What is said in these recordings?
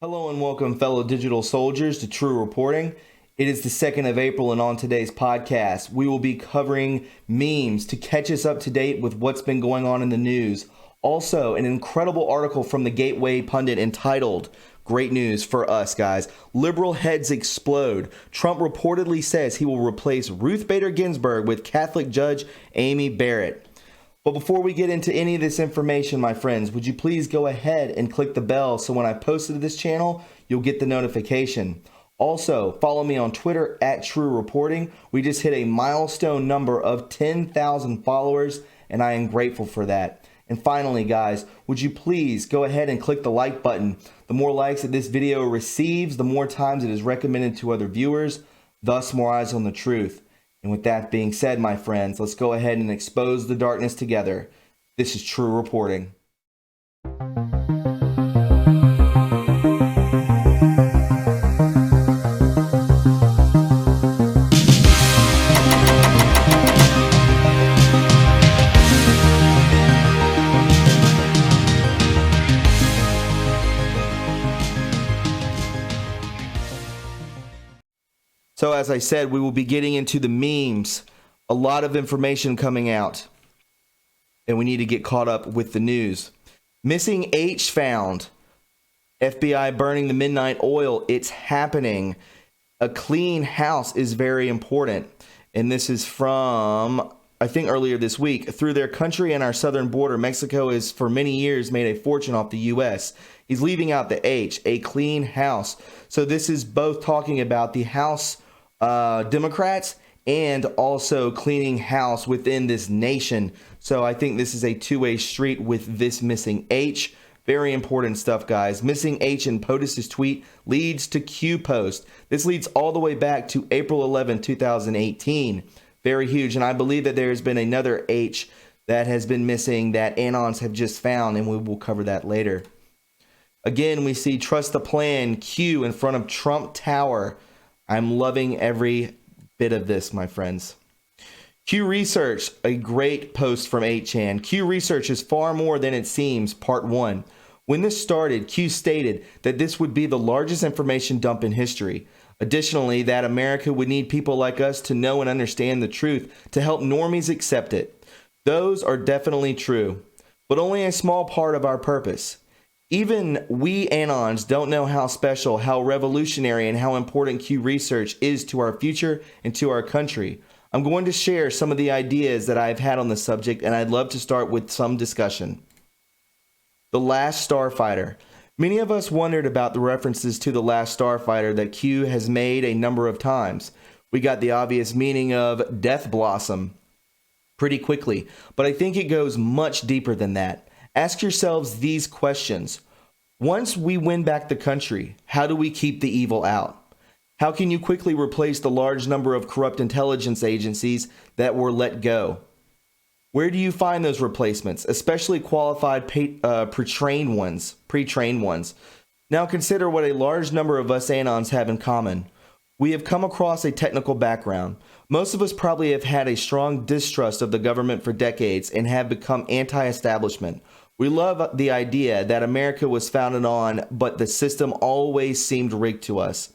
Hello and welcome, fellow digital soldiers, to True Reporting. It is the 2nd of April, and on today's podcast, we will be covering memes to catch us up to date with what's been going on in the news. Also, an incredible article from the Gateway Pundit entitled, "Great News for Us, Guys. Liberal Heads Explode. Trump reportedly says he will replace Ruth Bader Ginsburg with Catholic Judge Amy Barrett." But before we get into any of this information, my friends, would you please go ahead and click the bell so when I post it to this channel, you'll get the notification. Also, follow me on Twitter at True Reporting. We just hit a milestone number of 10,000 followers, and I am grateful for that. And finally, guys, would you please go ahead and click the like button. The more likes that this video receives, the more times it is recommended to other viewers, thus more eyes on the truth. And with that being said, my friends, let's go ahead and expose the darkness together. This is True Reporting. So as I said, we will be getting into the memes. A lot of information coming out, and we need to get caught up with the news. Missing H found. FBI burning the midnight oil. It's happening. A clean house is very important. And this is from, I think, earlier this week. Through their country and our southern border, Mexico has for many years made a fortune off the U.S. He's leaving out the H, a clean house. So this is both talking about the House Democrats and also cleaning house within this nation. So I think this is a two-way street with this missing H. Very important stuff, guys. Missing H in POTUS' tweet leads to Q post. This leads all the way back to April 11, 2018. Very huge. And I believe that there has been another H that has been missing that Anons have just found, and we will cover that later. Again, we see trust the plan Q in front of Trump Tower. I'm loving every bit of this, my friends. Q Research, a great post from 8chan. Q Research is far more than it seems, part 1. When this started, Q stated that this would be the largest information dump in history. Additionally, that America would need people like us to know and understand the truth to help normies accept it. Those are definitely true, but only a small part of our purpose. Even we Anons don't know how special, how revolutionary, and how important Q Research is to our future and to our country. I'm going to share some of the ideas that I've had on the subject, and I'd love to start with some discussion. The Last Starfighter. Many of us wondered about the references to The Last Starfighter that Q has made a number of times. We got the obvious meaning of Death Blossom pretty quickly, but I think it goes much deeper than that. Ask yourselves these questions. Once we win back the country, how do we keep the evil out? How can you quickly replace the large number of corrupt intelligence agencies that were let go? Where do you find those replacements, especially qualified pre-trained ones? Now consider what a large number of us Anons have in common. We have come across a technical background. Most of us probably have had a strong distrust of the government for decades and have become anti-establishment. We love the idea that America was founded on, but the system always seemed rigged to us.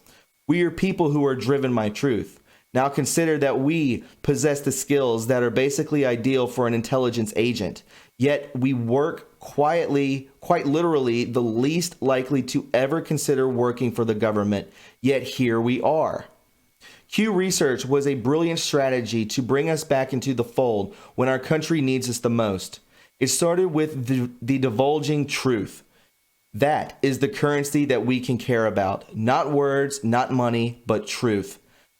We are people who are driven by truth. Now consider that we possess the skills that are basically ideal for an intelligence agent, yet we work quietly, quite literally, the least likely to ever consider working for the government, yet here we are. Q Research was a brilliant strategy to bring us back into the fold when our country needs us the most. It started with the divulging truth. That is the currency that we can care about. Not words, not money, but truth.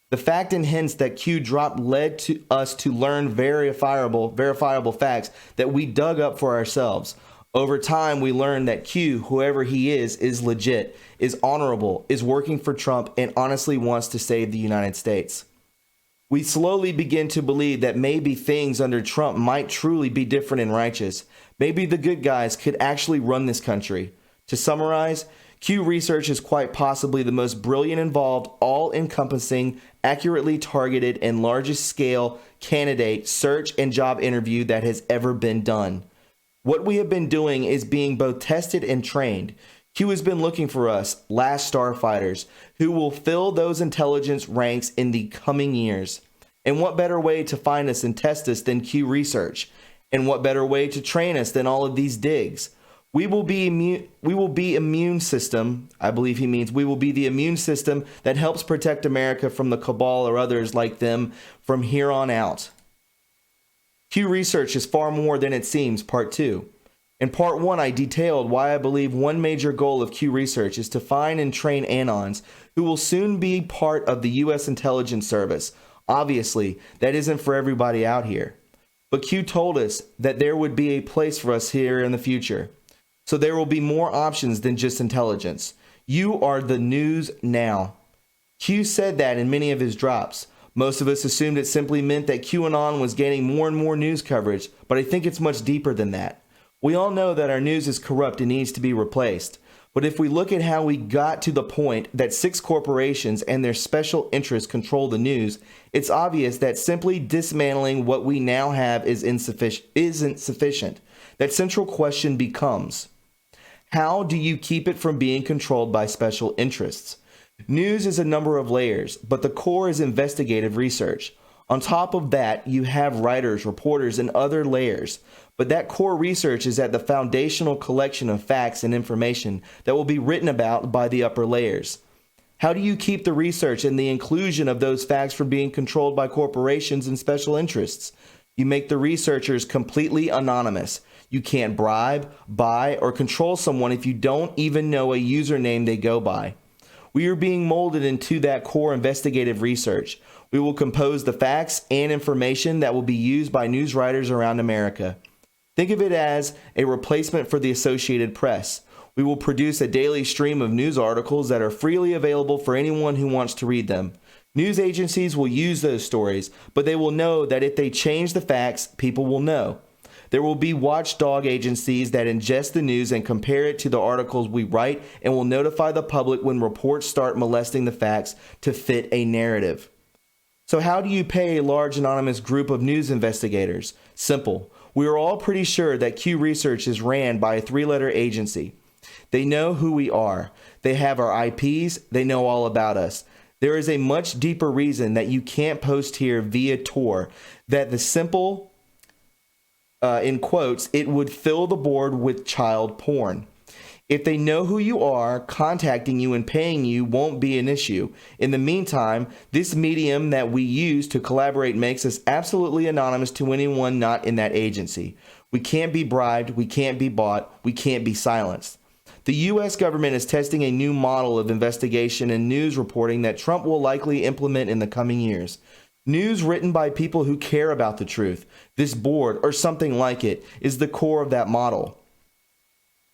The fact and hints that Q dropped led to us to learn verifiable facts that we dug up for ourselves. Over time, we learned that Q, whoever he is legit, is honorable, is working for Trump, and honestly wants to save the United States. We slowly begin to believe that maybe things under Trump might truly be different and righteous. Maybe the good guys could actually run this country. To summarize, Q Research is quite possibly the most brilliant, involved, all-encompassing, accurately targeted, and largest scale candidate search and job interview that has ever been done. What we have been doing is being both tested and trained. Q has been looking for us, last starfighters, who will fill those intelligence ranks in the coming years. And what better way to find us and test us than Q research? And what better way to train us than all of these digs? We will be immune system. I believe he means we will be the immune system that helps protect America from the cabal or others like them from here on out. Q research is far more than it seems, part 2. In part 1, I detailed why I believe one major goal of Q research is to find and train Anons who will soon be part of the U.S. intelligence service. Obviously, that isn't for everybody out here. But Q told us that there would be a place for us here in the future. So there will be more options than just intelligence. You are the news now. Q said that in many of his drops. Most of us assumed it simply meant that QAnon was gaining more and more news coverage, but I think it's much deeper than that. We all know that our news is corrupt and needs to be replaced. But if we look at how we got to the point that 6 corporations and their special interests control the news, it's obvious that simply dismantling what we now have isn't sufficient. That central question becomes, how do you keep it from being controlled by special interests? News is a number of layers, but the core is investigative research. On top of that, you have writers, reporters, and other layers. But that core research is at the foundational collection of facts and information that will be written about by the upper layers. How do you keep the research and the inclusion of those facts from being controlled by corporations and special interests? You make the researchers completely anonymous. You can't bribe, buy, or control someone if you don't even know a username they go by. We are being molded into that core investigative research. We will compose the facts and information that will be used by news writers around America. Think of it as a replacement for the Associated Press. We will produce a daily stream of news articles that are freely available for anyone who wants to read them. News agencies will use those stories, but they will know that if they change the facts, people will know. There will be watchdog agencies that ingest the news and compare it to the articles we write and will notify the public when reports start molesting the facts to fit a narrative. So how do you pay a large anonymous group of news investigators? Simple. We are all pretty sure that Q Research is ran by a 3-letter agency. They know who we are. They have our IPs. They know all about us. There is a much deeper reason that you can't post here via Tor, that the simple in quotes, it would fill the board with child porn. If they know who you are, contacting you and paying you won't be an issue. In the meantime, this medium that we use to collaborate makes us absolutely anonymous to anyone not in that agency. We can't be bribed, we can't be bought, we can't be silenced. The U.S. government is testing a new model of investigation and news reporting that Trump will likely implement in the coming years. News written by people who care about the truth. This board, or something like it, is the core of that model.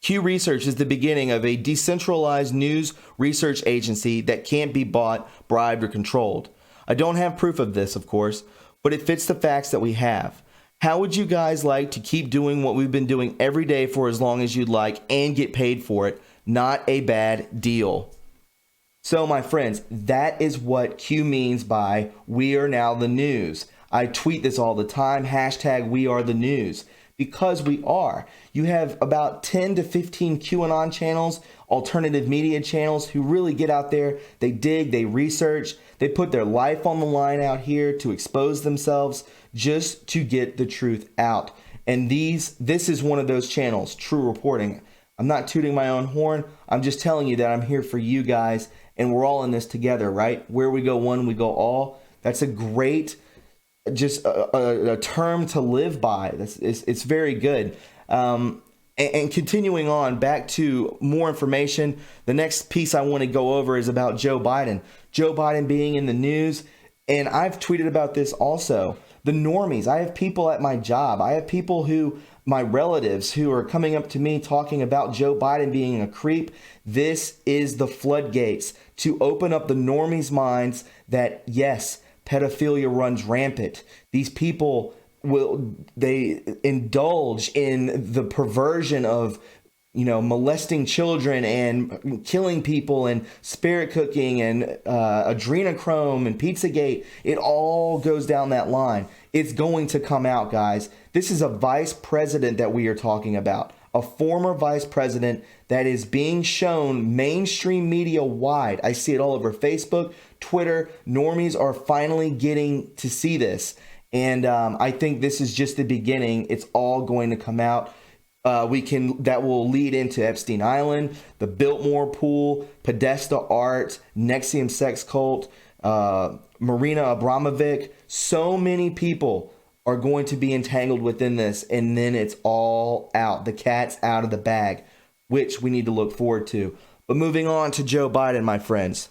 Q Research is the beginning of a decentralized news research agency that can't be bought, bribed, or controlled. I don't have proof of this, of course, but it fits the facts that we have. How would you guys like to keep doing what we've been doing every day for as long as you'd like and get paid for it? Not a bad deal. So, my friends, that is what Q means by we are now the news. I tweet this all the time, hashtag we are the news, because we are. You have about 10 to 15 QAnon channels, alternative media channels who really get out there, they dig, they research, they put their life on the line out here to expose themselves just to get the truth out. And this is one of those channels, True Reporting. I'm not tooting my own horn, I'm just telling you that I'm here for you guys. And we're all in this together, right? Where we go one, we go all. That's a great, just a term to live by. It's very good. And continuing on, back to more information. The next piece I want to go over is about Joe Biden. Joe Biden being in the news. And I've tweeted about this also. The normies. I have people at my job. I have people my relatives who are coming up to me talking about Joe Biden being a creep. This is the floodgates to open up the normies' minds that, yes, pedophilia runs rampant. These people they indulge in the perversion of, molesting children and killing people and spirit cooking and adrenochrome and Pizzagate. It all goes down that line. It's going to come out, guys. This is a vice president that we are talking about. a former vice president that is being shown mainstream media wide. I see it all over Facebook, Twitter. Normies are finally getting to see this. And I think this is just the beginning. It's all going to come out. That will lead into Epstein Island, the Biltmore Pool, Podesta Art, NXIVM sex cult, Marina Abramovic. So many people are going to be entangled within this, and then it's all out. The cat's out of the bag, which we need to look forward to. But moving on to Joe Biden, my friends.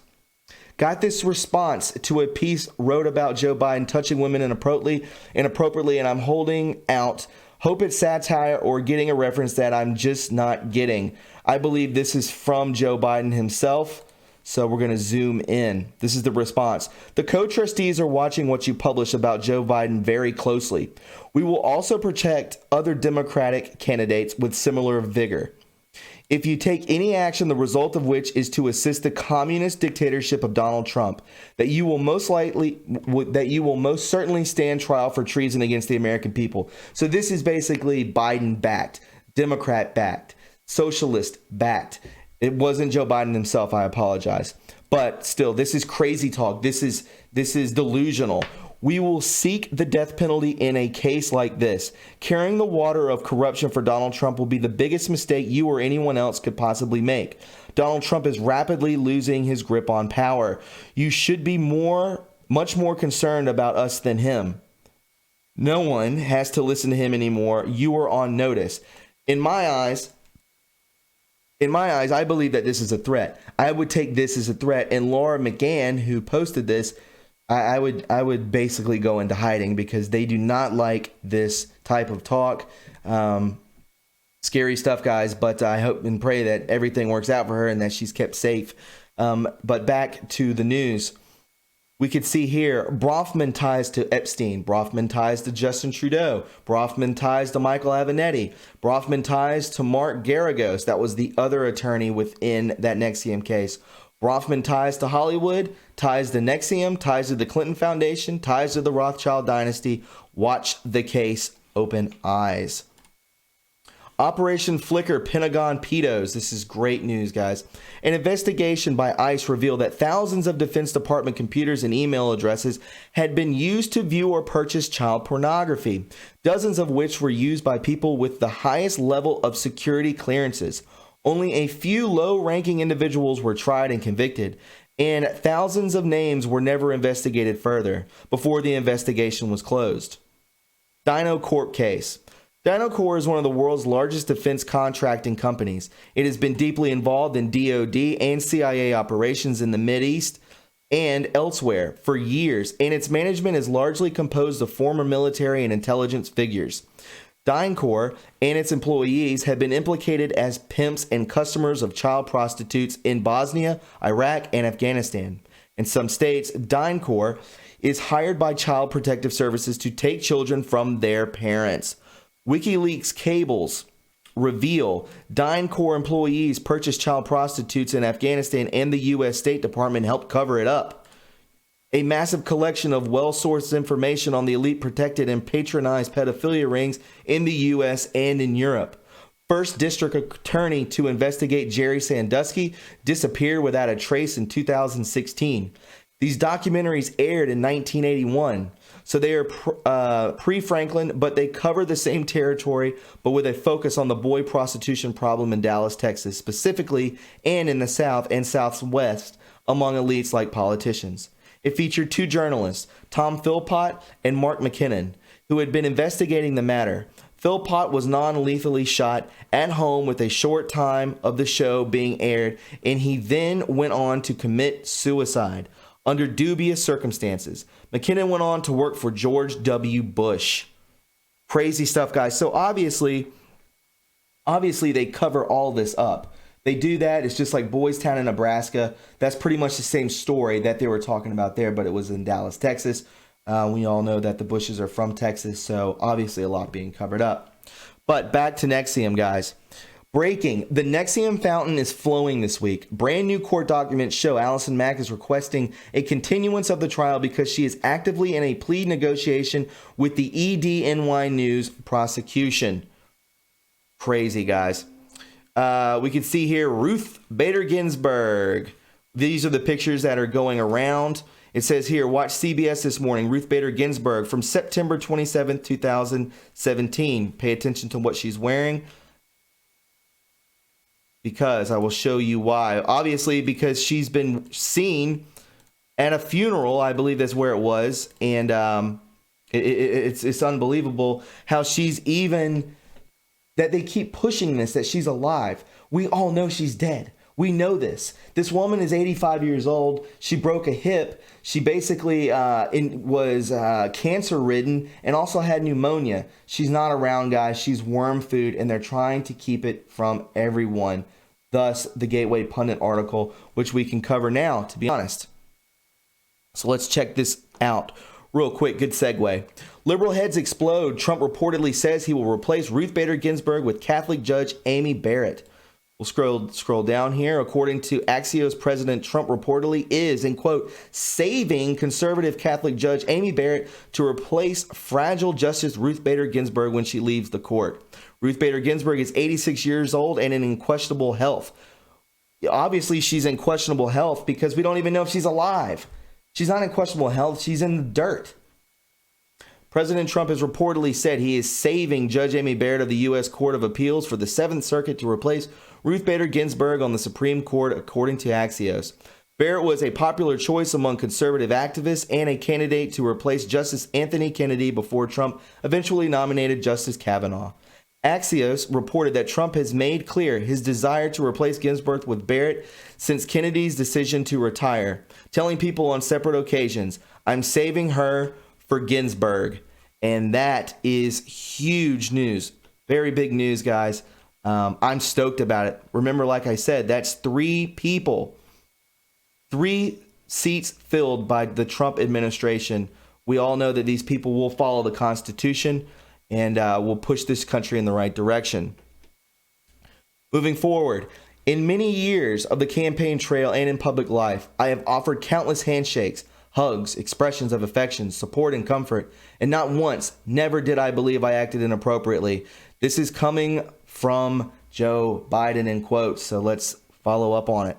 Got this response to a piece wrote about Joe Biden touching women inappropriately, and I'm holding out. Hope it's satire or getting a reference that I'm just not getting. I believe this is from Joe Biden himself. So we're going to zoom in. This is the response. The co-trustees are watching what you publish about Joe Biden very closely. We will also protect other Democratic candidates with similar vigor. If you take any action, the result of which is to assist the communist dictatorship of Donald Trump, that you will most certainly stand trial for treason against the American people. So this is basically Biden backed, Democrat backed, socialist backed. It wasn't Joe Biden himself. I apologize. But still, this is crazy talk. This is delusional. We will seek the death penalty in a case like this. Carrying the water of corruption for Donald Trump will be the biggest mistake you or anyone else could possibly make. Donald Trump is rapidly losing his grip on power. You should be much more concerned about us than him. No one has to listen to him anymore. You are on notice. In my eyes, I believe that this is a threat. I would take this as a threat. And Laura McGann, who posted this, I would basically go into hiding because they do not like this type of talk. Scary stuff, guys. But I hope and pray that everything works out for her and that she's kept safe. But back to the news. We could see here Brofman ties to Epstein, Brofman ties to Justin Trudeau, Brofman ties to Michael Avenatti, Brofman ties to Mark Garagos. That was the other attorney within that NXIVM case. Brofman ties to Hollywood, ties to NXIVM, ties to the Clinton Foundation, ties to the Rothschild dynasty. Watch the case, open eyes. Operation Flicker Pentagon Pedos. This is great news, guys. An investigation by ICE revealed that thousands of Defense Department computers and email addresses had been used to view or purchase child pornography, dozens of which were used by people with the highest level of security clearances. Only a few low-ranking individuals were tried and convicted, and thousands of names were never investigated further before the investigation was closed. DynoCorp case. DynoCorp is one of the world's largest defense contracting companies. It has been deeply involved in DoD and CIA operations in the Mideast and elsewhere for years, and its management is largely composed of former military and intelligence figures. DynCorp and its employees have been implicated as pimps and customers of child prostitutes in Bosnia, Iraq, and Afghanistan. In some states, DynCorp is hired by Child Protective Services to take children from their parents. WikiLeaks cables reveal DynCorp employees purchased child prostitutes in Afghanistan, and the U.S. State Department helped cover it up. A massive collection of well-sourced information on the elite protected and patronized pedophilia rings in the U.S. and in Europe. First district attorney to investigate Jerry Sandusky disappeared without a trace in 2016. These documentaries aired in 1981. So they are pre-Franklin, but they cover the same territory, but with a focus on the boy prostitution problem in Dallas, Texas, specifically, and in the South and Southwest among elites like politicians. It featured two journalists, Tom Philpott and Mark McKinnon, who had been investigating the matter. Philpott was non-lethally shot at home with a short time of the show being aired, and he then went on to commit suicide under dubious circumstances. McKinnon went on to work for George W. Bush. Crazy stuff, guys. So obviously they cover all this up. They do that. It's just like Boys Town in Nebraska. That's pretty much the same story that they were talking about there, but it was in Dallas, Texas. We all know that the Bushes are from Texas, so obviously a lot being covered up. But back to NXIVM, guys. Breaking, the NXIVM fountain is flowing this week. Brand new court documents show Allison Mack is requesting a continuance of the trial because she is actively in a plea negotiation with the EDNY News prosecution. Crazy, guys. We can see here Ruth Bader Ginsburg. These are the pictures that are going around. It says here, watch CBS this morning, Ruth Bader Ginsburg from September 27th, 2017. Pay attention to what she's wearing, because I will show you why. Obviously, because she's been seen at a funeral, I believe that's where it was. And it's unbelievable how she's even, that they keep pushing this, that she's alive. We all know she's dead. We know this. This woman is 85 years old. She broke a hip. She basically was cancer ridden and also had pneumonia. She's not around, guys. She's worm food, and they're trying to keep it from everyone. Thus, the Gateway Pundit article, which we can cover now, to be honest. So let's check this out real quick. Good segue. Liberal heads explode. Trump reportedly says he will replace Ruth Bader Ginsburg with Catholic Judge Amy Barrett. We'll scroll down here. According to Axios, President Trump reportedly is, in quote, saving conservative Catholic Judge Amy Barrett to replace fragile Justice Ruth Bader Ginsburg when she leaves the court. Ruth Bader Ginsburg is 86 years old and in questionable health. Obviously, she's in questionable health because we don't even know if she's alive. She's not in questionable health. She's in the dirt. President Trump has reportedly said he is saving Judge Amy Barrett of the U.S. Court of Appeals for the 7th Circuit to replace Ruth Bader Ginsburg on the Supreme Court, according to Axios. Barrett was a popular choice among conservative activists and a candidate to replace Justice Anthony Kennedy before Trump eventually nominated Justice Kavanaugh. Axios reported that Trump has made clear his desire to replace Ginsburg with Barrett since Kennedy's decision to retire, telling people on separate occasions, "I'm saving her for Ginsburg." And that is huge news. Very big news, guys. I'm stoked about it. Remember, like I said, that's 3 people, 3 seats filled by the Trump administration. We all know that these people will follow the Constitution and will push this country in the right direction. Moving forward, in many years of the campaign trail and in public life, I have offered countless handshakes, hugs, expressions of affection, support, and comfort, and not once, never did I believe I acted inappropriately. This is coming from Joe Biden, in quotes, so let's follow up on it.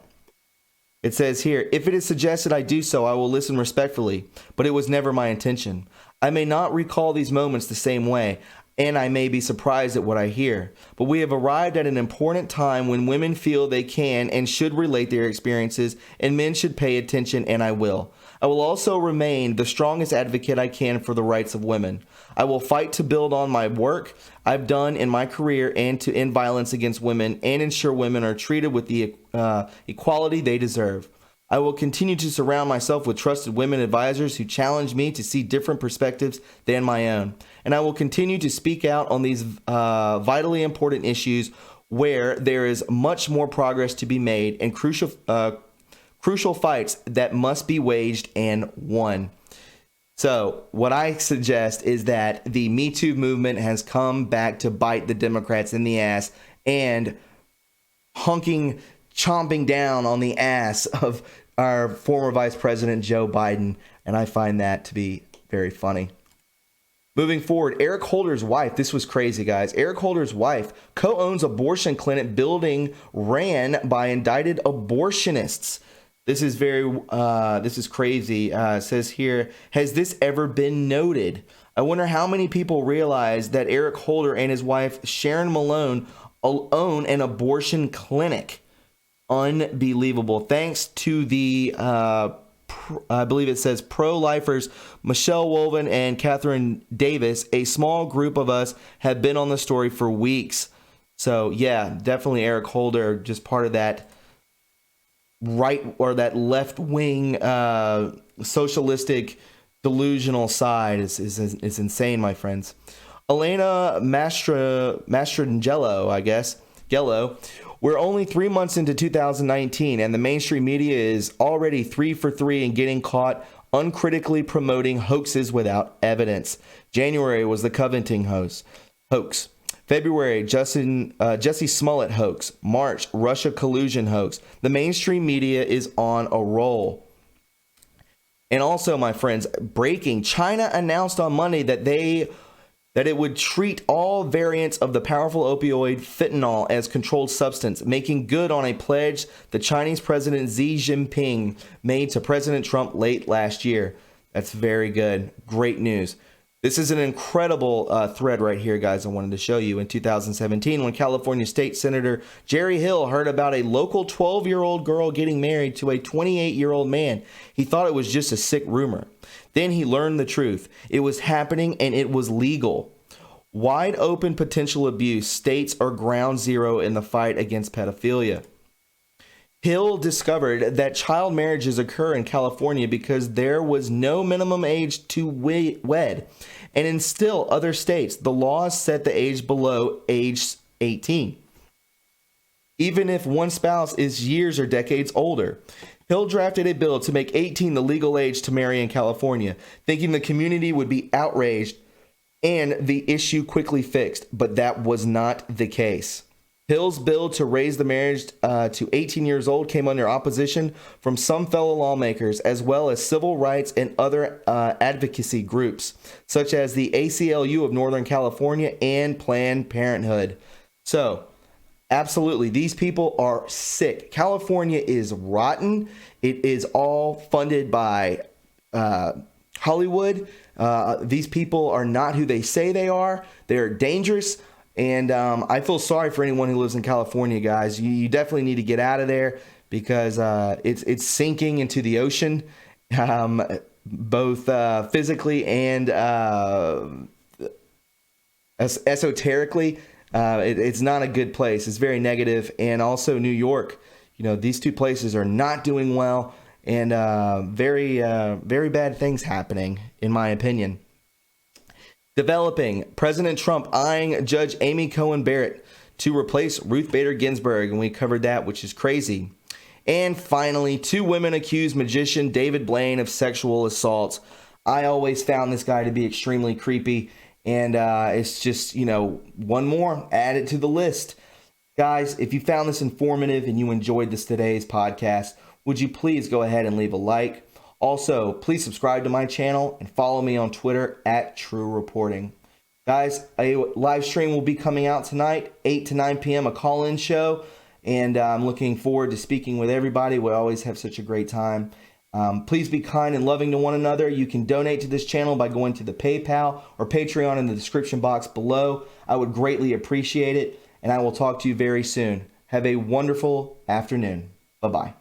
It says here, if it is suggested I do so, I will listen respectfully, but it was never my intention. I may not recall these moments the same way, and I may be surprised at what I hear, but we have arrived at an important time when women feel they can and should relate their experiences, and men should pay attention, and I will. I will also remain the strongest advocate I can for the rights of women. I will fight to build on my work I've done in my career and to end violence against women and ensure women are treated with the equality they deserve. I will continue to surround myself with trusted women advisors who challenge me to see different perspectives than my own. And I will continue to speak out on these vitally important issues where there is much more progress to be made and crucial fights that must be waged and won. So what I suggest is that the Me Too movement has come back to bite the Democrats in the ass and chomping down on the ass of our former Vice President Joe Biden. And I find that to be very funny. Moving forward, Eric Holder's wife, this was crazy, guys. Eric Holder's wife co-owns abortion clinic building ran by indicted abortionists. This is crazy. It says here, has this ever been noted? I wonder how many people realize that Eric Holder and his wife Sharon Malone own an abortion clinic. Unbelievable. Thanks to the, I believe it says pro-lifers Michelle Wolven and Catherine Davis, a small group of us have been on the story for weeks. So yeah, definitely Eric Holder, just part of that right or that left wing socialistic delusional side is insane, my friends. Elena Mastrangelo, I guess, Gello. We're only 3 months into 2019, and the mainstream media is already 3 for 3 in getting caught uncritically promoting hoaxes without evidence. January was the Covington hoax. February, Jesse Smollett hoax. March, Russia collusion hoax. The mainstream media is on a roll. And also, my friends, breaking. China announced on Monday that they that it would treat all variants of the powerful opioid fentanyl as controlled substance, making good on a pledge the Chinese President Xi Jinping made to President Trump late last year. That's very good. Great news. This is an incredible thread right here, guys, I wanted to show you. In 2017, when California State Senator Jerry Hill heard about a local 12-year-old girl getting married to a 28-year-old man, he thought it was just a sick rumor. Then he learned the truth. It was happening and it was legal. Wide open potential abuse. States are ground zero in the fight against pedophilia. Hill discovered that child marriages occur in California because there was no minimum age to wed. And in still other states, the laws set the age below age 18, even if one spouse is years or decades older. Hill drafted a bill to make 18 the legal age to marry in California, thinking the community would be outraged and the issue quickly fixed, but that was not the case. Hill's bill to raise the marriage to 18 years old came under opposition from some fellow lawmakers, as well as civil rights and other advocacy groups, such as the ACLU of Northern California and Planned Parenthood. So, absolutely, these people are sick. California is rotten. It is all funded by Hollywood. These people are not who they say they are. They're dangerous. And I feel sorry for anyone who lives in California, guys. You definitely need to get out of there because it's sinking into the ocean, both physically and esoterically. It's not a good place. It's very negative. And also New York. You know, these two places are not doing well, and very bad things happening, in my opinion. Developing, President Trump eyeing Judge Amy Coney Barrett to replace Ruth Bader Ginsburg, and we covered that, which is crazy. And finally, 2 women accuse magician David Blaine of sexual assault. I always found this guy to be extremely creepy, and it's just, you know, one more added to the list. Guys, if you found this informative and you enjoyed today's podcast, would you please go ahead and leave a like? Also, please subscribe to my channel and follow me on Twitter at True Reporting. Guys, a live stream will be coming out tonight, 8 to 9 p.m., a call-in show, and I'm looking forward to speaking with everybody. We always have such a great time. Please be kind and loving to one another. You can donate to this channel by going to the PayPal or Patreon in the description box below. I would greatly appreciate it, and I will talk to you very soon. Have a wonderful afternoon. Bye-bye.